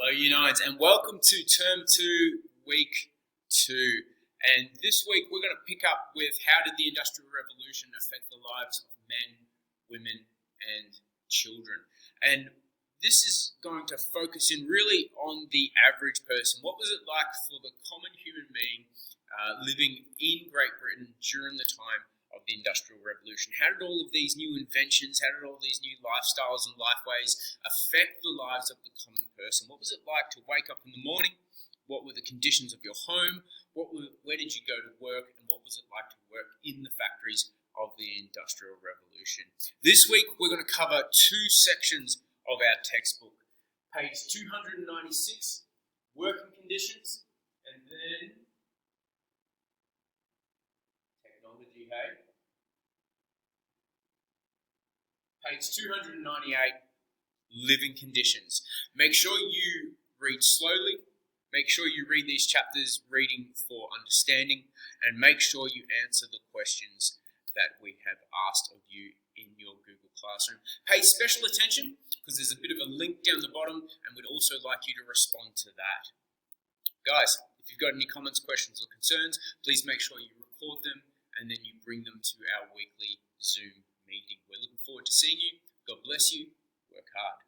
Hello, Unites, and welcome to Term 2, Week 2. And this week we're going to pick up with how did the Industrial Revolution affect the lives of men, women, and children. And this is going to focus in really on the average person. What was it like for the common human being living in Great Britain during the time of the Industrial Revolution? How did all of these new inventions, how did all these new lifestyles and lifeways affect the lives of the common person? What was it like to wake up in the morning? What were the conditions of your home? Where did you go to work? And what was it like to work in the factories of the Industrial Revolution? This week we're going to cover two sections of our textbook. Page 296, working conditions, and then technology, hey? Page 298, living conditions. Make sure you read slowly. Make sure you read these chapters reading for understanding, and make sure you answer the questions that we have asked of you in your Google Classroom. Pay special attention because there's a bit of a link down the bottom, and we'd also like you to respond to that. Guys, if you've got any comments, questions, or concerns, please make sure you record them and then you bring them to our weekly Zoom meeting. We're looking forward to seeing you. God bless you. Work hard.